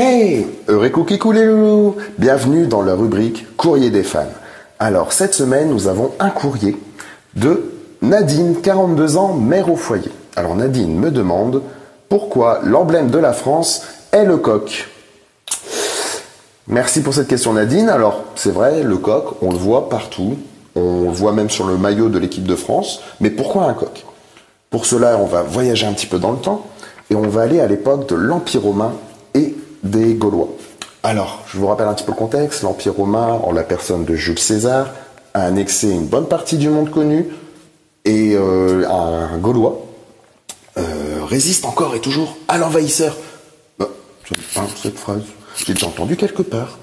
Hey, Eureka les loulous, bienvenue dans la rubrique Courrier des fans. Alors cette semaine, nous avons un courrier de Nadine, 42 ans, mère au foyer. Alors Nadine me demande pourquoi l'emblème de la France est le coq. Merci pour cette question Nadine. Alors c'est vrai, le coq, on le voit partout, on le voit même sur le maillot de l'équipe de France, mais pourquoi un coq? Pour cela, on va voyager un petit peu dans le temps et on va aller à l'époque de l'Empire romain et des Gaulois. Alors, je vous rappelle un petit peu le contexte. L'Empire romain, en la personne de Jules César, a annexé une bonne partie du monde connu et un Gaulois résiste encore et toujours à l'envahisseur. Cette phrase, j'ai déjà entendu quelque part.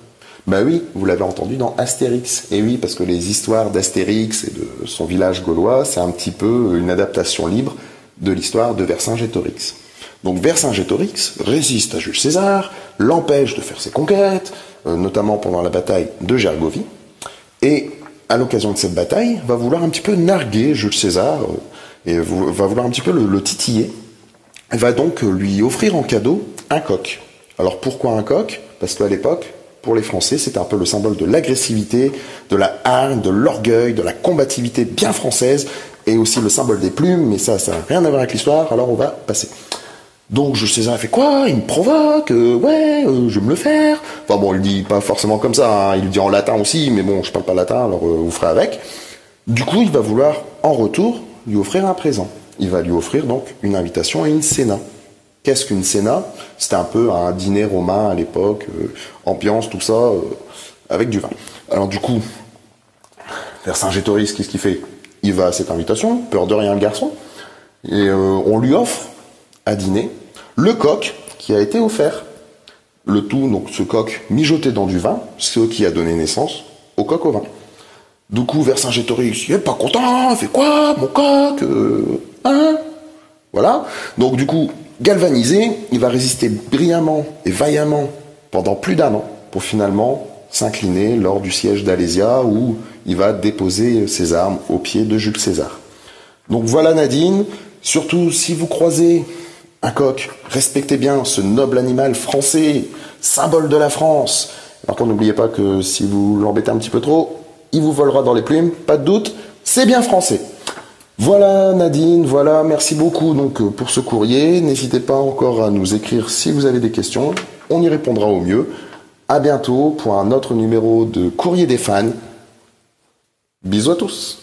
Bah oui, vous l'avez entendu dans Astérix. Et oui, parce que les histoires d'Astérix et de son village gaulois, c'est un petit peu une adaptation libre de l'histoire de Vercingétorix. Donc Vercingétorix résiste à Jules César, l'empêche de faire ses conquêtes, notamment pendant la bataille de Gergovie, et à l'occasion de cette bataille, va vouloir un petit peu narguer Jules César, et va vouloir un petit peu le titiller, et va donc lui offrir en cadeau un coq. Alors pourquoi un coq? Parce qu'à l'époque, pour les Français, c'était un peu le symbole de l'agressivité, de la hargne, de l'orgueil, de la combativité bien française, et aussi le symbole des plumes, mais ça n'a rien à voir avec l'histoire, alors on va passer. Donc Jules César fait quoi? Il me provoque, je vais me le faire. Enfin bon, il dit pas forcément comme ça, hein, il le dit en latin aussi, mais bon, je parle pas latin, alors vous ferez avec. Du coup, il va vouloir, en retour, lui offrir un présent. Il va lui offrir donc une invitation à une cena. Qu'est-ce qu'une cena? C'était un peu un dîner romain à l'époque, ambiance, tout ça, avec du vin. Alors du coup, Vercingétorix, qu'est-ce qu'il fait? Il va à cette invitation, peur de rien le garçon, et on lui offre à dîner le coq qui a été offert. Le tout, donc ce coq mijoté dans du vin, ce qui a donné naissance au coq au vin. Du coup, Vercingétorix, il est pas content, il fait quoi, mon coq hein? Voilà. Donc du coup, galvanisé, il va résister brillamment et vaillamment pendant plus d'1 an pour finalement s'incliner lors du siège d'Alésia où il va déposer ses armes aux pieds de Jules César. Donc voilà Nadine, surtout si vous croisez un coq, respectez bien ce noble animal français, symbole de la France. Par contre, n'oubliez pas que si vous l'embêtez un petit peu trop, il vous volera dans les plumes, pas de doute, c'est bien français. Voilà Nadine, voilà, merci beaucoup donc pour ce courrier. N'hésitez pas encore à nous écrire si vous avez des questions, on y répondra au mieux. À bientôt pour un autre numéro de Courrier des fans. Bisous à tous.